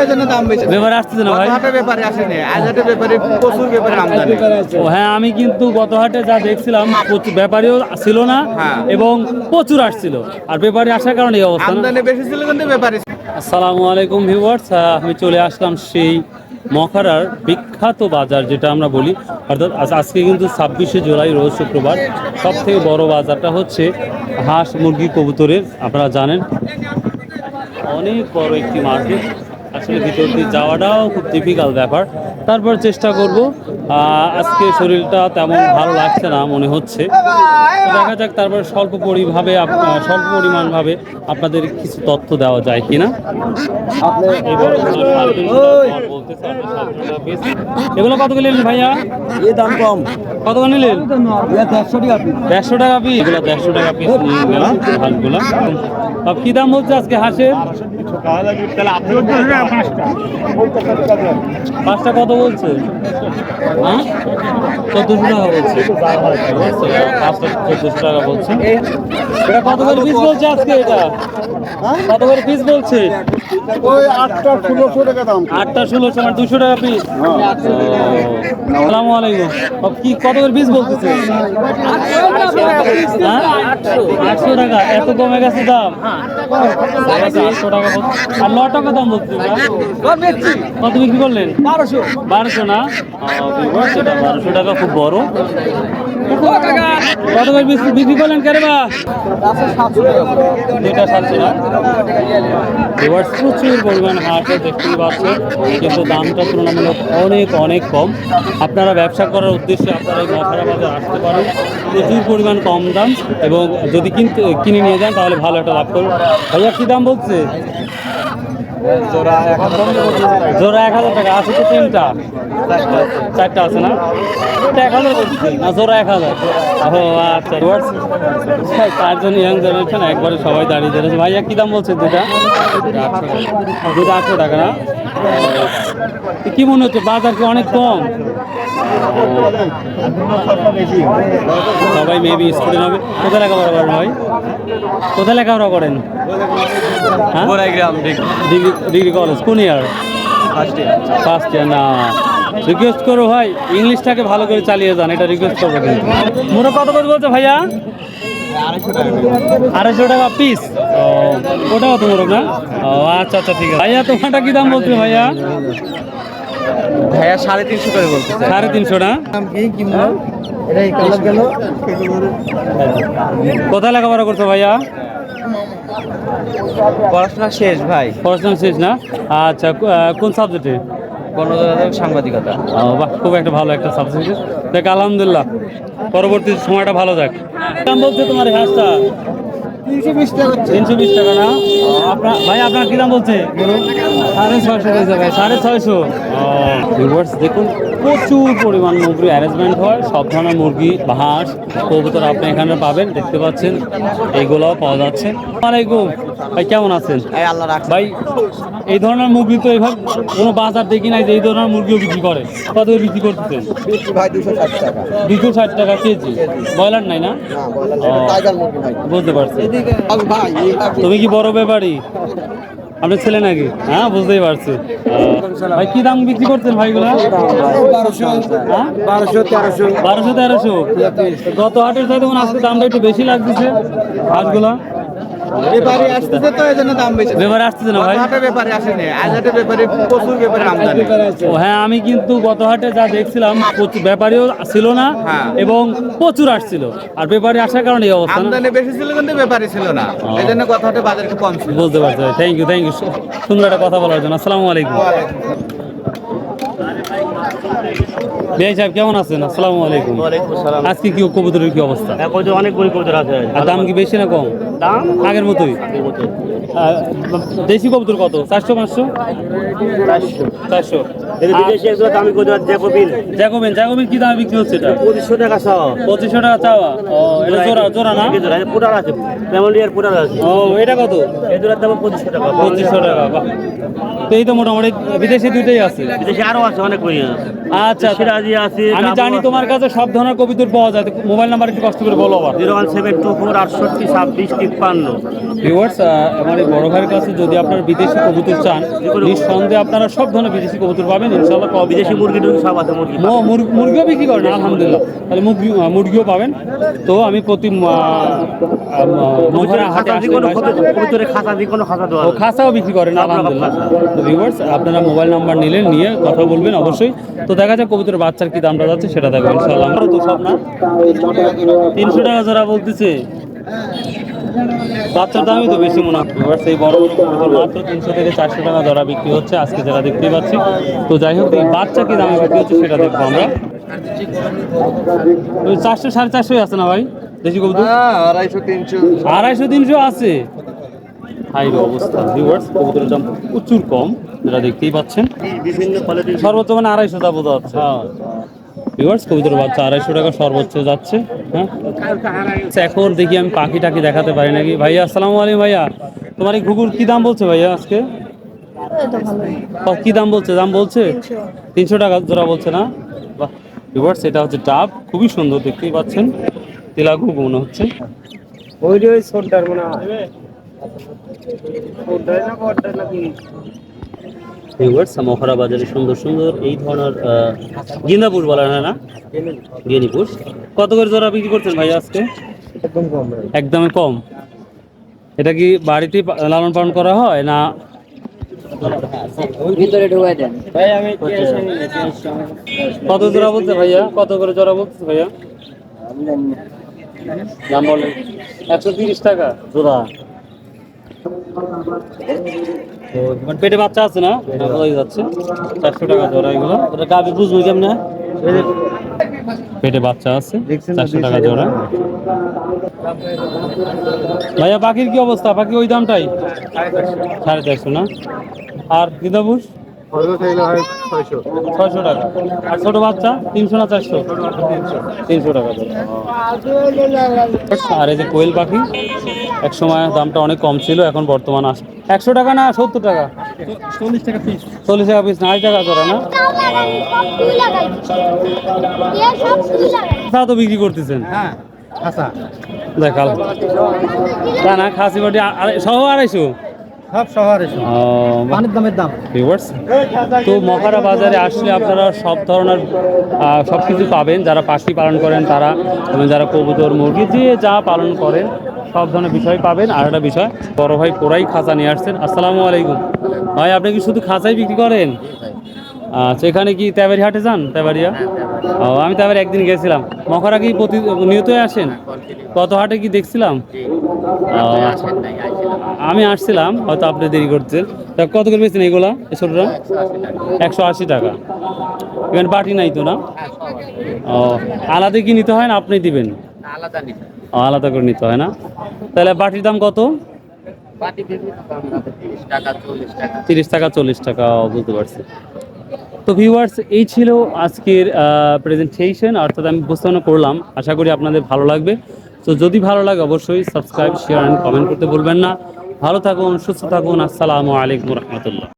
এই জন্য দাম বেশি। ব্যাপারে আসতেছে না ভাই? হাটে ব্যাপারে আসেনি, আজ হাটে ব্যাপারে প্রচুর ব্যাপারে আমদানি। ও হ্যাঁ, আমি কিন্তু গত হাটে যা দেখছিলাম ব্যাপারীও ছিল না হ্যাঁ। এবং প্রচুর আসছিল, আর ব্যাপারী আসার কারণে এই অবস্থা না? আমদানি বেশি ছিল কিন্তু ব্যাপারে। আসসালামু আলাইকুম ভিউয়ার্স, আমি চলে আসলাম সেই মখারার বিখ্যাত বাজার যেটা আমরা বলি, অর্থাৎ আজকে কিন্তু 26শে জুলাই রোজ শুক্রবার। সব থেকে বড় বাজারটা হচ্ছে হাঁস মুরগি কবুতরের। আপনারা জানেন অনেক বড় একটি মার্কেট, আসলে ভিতর দিয়ে যাওয়াটাও খুব ডিফিকাল্ট ব্যাপার। তারপর চেষ্টা করব। আজকে শরীরটা তেমন ভালো লাগছে না মনে হচ্ছে, তো দেখা যাক তারপর স্বল্প পরিমাণভাবে আপনাদের কিছু তথ্য দেওয়া যায় কিনা। এগুলো কত করে নিলেন ভাইয়া? এই দাম কম। কত করে নিলেন? 150 টাকা পিস। 150 টাকা পিস। এগুলো 150 টাকা পিস নিয়ে গেলাম হাঁসগুলো। কি দাম বলছে আজকে হাঁসের? পাঁচটা কত বলছে? হ্যাঁ, 1400 টাকা বলছে। পাঁচটা 1400 টাকা বলছে। এটা কত করে পিস বলছে আজকে? এটা কত করে পিস বলছে? ওই 8টা 1600 টাকা দাম। 8টা 1600 আর 200 টাকা পিস। আসসালামু আলাইকুম। কি কত করে পিস বলতেছে? হ্যাঁ, 800 টাকা। এত কমে গেছে দাম? 800 টাকা বলছে। আর 9 টাকা দাম বলছে। কত বিক্রি করলেন? 1200 না? 1200 টাকা, খুব বড়। কত করে বিক্রি করলেন কেরেবা? 2টা 700 না? এবার প্রচুর পরিমাণ হাটে দেখতেই পাচ্ছেন, কিন্তু দামটা তুলনামূলক অনেক অনেক কম। আপনারা ব্যবসা করার উদ্দেশ্যে আপনারা এই মখারা বাজার আসতে পারেন। প্রচুর পরিমাণ কম দাম, এবং যদি কিনে নিয়ে যান তাহলে ভালো একটা লাভ করবেন। ভাইয়া কি দাম বলছে? জোড়া 1000 টাকা। আছে তো 3টা, 4টা আছে না? 1000 বলছে না, জোড়া 1000। ও আচ্ছা, 4জন ইয়াং জেনারেশন একবারে সবাই দাঁড়িয়ে দাঁড়িয়েছে। ভাইয়া কি দাম বলছে? দুটা 800 টাকা না? কি মনে হচ্ছে বাজার কি অনেক কম? সবাই মেবি স্টুডেন্ট হবে। কোথায় লেখাপড়া করেন ভাই? কোথায় লেখাপড়া করেন? হ্যাঁ, ডিগ্রি কলেজ। কোন ইয়ার? ফার্স্ট ইয়ার না? রিকোয়েস্ট করো ভাই, ইংলিশটাকে ভালো করে চালিয়ে যান, এটা রিকোয়েস্ট করবো। কিন্তু মোটা কত করে বলছে ভাইয়া? 250 টাকা পিস। ও, ওটাও তো মোরগ না? ও আচ্ছা আচ্ছা, ঠিক আছে। ভাইয়া তোমারটা কি দাম বলছে ভাইয়া? ভাইয়া 350 করে বলছে। 350 না? কোথায় লেখাপড়া করছো ভাইয়া? পড়াশোনা শেষ ভাই। পড়াশোনা শেষ না? আচ্ছা, কোন সাবজেক্টে? গণযোগাযোগ সাংবাদিকতা। বাহ, খুব একটা ভালো একটা সাবজেক্ট। দেখ, আলহামদুলিল্লাহ, পরবর্তী সময়টা ভালো যাক। দাম বলছে তোমার হাঁসটা? 320 টাকা। 320 টাকা না? ভাই আপনার কি দাম বলছে? 650। দেখুন, প্রচুর পরিমাণ মুরগি অ্যারেঞ্জমেন্ট হয়। সব ধরনের মুরগি বা হাঁস কবুতর আপনি এখানে পাবেন, দেখতে পাচ্ছেন। এইগুলোও পাওয়া যাচ্ছে। আসসালামাইকুম ভাই, কেমন আছেন? আল্লাহ রাখছে। ভাই, এই ধরনের মুরগি তো এইভাবে কোনো বাজার দেখি নাই যে এই ধরনের মুরগিও বিক্রি করে। কত করে বিক্রি করতেছেন? ভাই 260 টাকা। 260 টাকা কেজি। ব্রয়লার নাই না? বুঝতে পারছি। তুমি কি বড় ব্যাপারী? আপনার ছেলে নাকি? হ্যাঁ, বুঝতেই পারছি। ভাই কি দাম বিক্রি করছেন ভাইগুলা? 1200-1300। গত হাটের চাইতে তখন আজকে দামটা একটু বেশি লাগতেছে হাঁসগুলা। ব্যাপারে আসতেছে তো, এই জন্য দাম বেশি। ব্যাপারে আসতেছে না ভাই? হাটে ব্যাপারে আসেনি, আজ হাটে ব্যাপারে প্রচুর ব্যাপারে আমদানি। ও হ্যাঁ, আমি কিন্তু গত হাটে যা দেখছিলাম ব্যাপারীও ছিল না হ্যাঁ। এবং প্রচুর আসছিল, আর ব্যাপারী আসার কারণে এই অবস্থা না? আমদানি বেশি ছিল কিন্তু ব্যাপারে ছিল না, এই জন্য কথা হাটে বাজার একটু কম ছিল। বুঝতে পারছি। থ্যাংক ইউ সুন্দর একটা কথা বলার জন্য। আসসালামু আলাইকুম। ভাই সাহেব কেমন আছেন? আসসালামু আলাইকুম। আজকে কি কবুতরের কি অবস্থা? অনেক গরিব কবুতর আছে। আর দাম কি বেশি না কম? দাম আগের মতোই। দেশি কবুতর কত? 400-500? 400। দামি কবুতর জ্যাকোবিন কি দামে বিক্রি হচ্ছে এটা? 2500 টাকা চাওয়া। 2500 টাকা চাওয়া। ও, এটা জোড়া না? পুটার আছে, ফ্যামিলিয়ার পুটার আছে। ও, এটা কত? এই দুটার দাম 2500 টাকা। 2500 টাকা। বাহ, তো এই তো মোটামুটি বিদেশি দুইটাই আছে। বিদেশে আরো আছে, অনেক বই আছে। আচ্ছা, সিরাজি আছে। আমি জানি তোমার কাছে সব ধরনের কবুতর পাওয়া যায়। মোবাইল নাম্বার একটু কষ্ট করে বলো আবার। 01724 68 26 53। ভিউয়ার্স, আমার এই বড় ভাইয়ের কাছে যদি আপনারা বিদেশি কবুতর চান, নিঃসন্দেহে আপনারা সব ধরনের বিদেশি কবুতর পাবেন ইনশাআল্লাহ। বিদেশি মুরগি টুরগি সব আছে মুরগি। মুরগিও বিক্রি করেন আলহামদুলিল্লাহ, তাহলে মুরগিও পাবেন। তো আমি প্রতি মহারা হাটে আসলে কবুতরের খাঁচা দিয়ে কোনো খাঁচা দেওয়া ও খাসাও বিক্রি করেন আলহামদুলিল্লাহ। তো ভিউয়ার্স, আপনারা মোবাইল নাম্বার নিয়ে কথা বলবেন অবশ্যই। তো দেখা যাক কবুতরের বাচ্চার কি দামটা যাচ্ছে সেটা দেখবেন ইনশাআল্লাহ। আমরা তো সব না 300 টাকা যারা বলতেছে, বাচ্চার দামই তো বেশি মনে হয়। ভিউয়ার্স, এই বড় বড় কবুতর মাত্র 300 থেকে 400 টাকা ধরা বিক্রি হচ্ছে আজকে যারা দেখতেই পাচ্ছি। তো যাই হোক, এই বাচ্চা কি দামে বিক্রি হচ্ছে সেটা দেখবো আমরা। ওই 400 450 আছে না ভাই দেশি কবুতর? 250 300 আছে। হাই রে অবস্থা ভিউয়ার্স, কবুতরের দাম প্রচুর কম যেটা দেখতেই পাচ্ছেন। বিভিন্ন কোয়ালিটির সর্বোচ্চ মানে 250 টাকা বোঝা যাচ্ছে। ভিউয়ার্স, কবুতরের বাচ্চা 250 টাকা সর্বোচ্চ যাচ্ছে। হ্যাঁ, আচ্ছা, এখন দেখি আমি পাখি টাকি দেখাতে পারি নাকি। ভাইয়া আসসালামু আলাইকুম। ভাইয়া, তোমার এই ঘুঘুর কি দাম বলছে ভাইয়া আজকে? কি দাম বলছে? 300 টাকা জোড়া বলছে না? বাহ ভিউয়ার্স, এটা হচ্ছে ডাব, খুবই সুন্দর দেখতেই পাচ্ছেন। তেলা ঘুঘু মনে হচ্ছে। ওই ছোটটার মনে হয় নাকি ভিউয়ার্স, মহরা বাজারে সুন্দর সুন্দর এই ধরনের গেন্দাপুষ বলা হয় না, গেনিপুষ। কত করে জোড়া বিক্রি করছেন ভাই আজকে? একদম কম। একদমই কম। এটা কি বাড়িতে লালন পালন করা হয় না? ভিতরে ঢুকাই দেন ভাই। আমি কত জোড়া বলছে ভাইয়া? কত করে জোড়া বলছে ভাইয়া? দাম বলেন। 130 টাকা জোড়া। তো পেটে বাচ্চা আছে না? বোঝাই যাচ্ছে। 400 টাকা জোড়া এগুলো। ওটা গাবি বুঝবো কেমনে? পেটে বাচ্চা আছে, 400 টাকা জোড়া। ভাইয়া, পাখির কি অবস্থা? পাখি ওই দামটাই 450 না? আর গিদাবুস 600 টাকা। আর ছোট বাচ্চা 300 না 400? 300 টাকা জোড়া। আর এই যে কোয়েল পাখি, এক সময় দামটা অনেক কম ছিল, এখন বর্তমান 100 টাকা না 70 টাকা? 40 টাকা পিস। 40 টাকা পিস না? 8 টাকা জোড়া না? তা তো বিক্রি করতেছেন? হ্যাঁ আচ্ছা, দেখাল তা না, খাসি বাটি সহ 250? সব শহরে পানির দামের দাম। ভিউয়ার্স, তো মহারা বাজারে আসলে আপনারা সব ধরনের সব কিছু পাবেন। যারা পাখি পালন করেন তারা, এবং যারা কবুতর মুরগি যে যা পালন করেন সব ধরনের বিষয় পাবেন। আর একটা বিষয়, বড় ভাই পুরাই খাঁচা নিয়ে আসছেন। আসসালামু আলাইকুম ভাই, আপনি কি শুধু খাঁচাই বিক্রি করেন? আচ্ছা, এখানে কি তেবারি হাটে যান? তেবারিয়া? ও, আমি তেবারি একদিন গেছিলাম। মখরা কি নিয়তই আসেন? কত হাটে কি দেখছিলাম? আচ্ছা, আমি আসছিলাম, হয়তো আপনি দেরি করছেন। তা কত করে পেয়েছেন এগুলা ছোটরা? 180 টাকা। এখানে বাটি নাই তো না? ও, আলাদা কি নিতে হয় না আপনি দিবেন? আলাদা করে নিতে হয় না? তাহলে বাটির দাম কত? 30 টাকা 40 টাকা, বুঝতে পারছি। তো ভিউয়ার্স, এই ছিল আজকের প্রেজেন্টেশন, অর্থাৎ আমি উপস্থাপনা করলাম। আশা করি আপনাদের ভালো লাগবে। তো যদি ভালো লাগে অবশ্যই সাবস্ক্রাইব, শেয়ার অ্যান্ড কমেন্ট করতে ভুলবেন না। ভালো থাকুন, সুস্থ থাকুন। আসসালামু আলাইকুম রহমতুল্লাহ।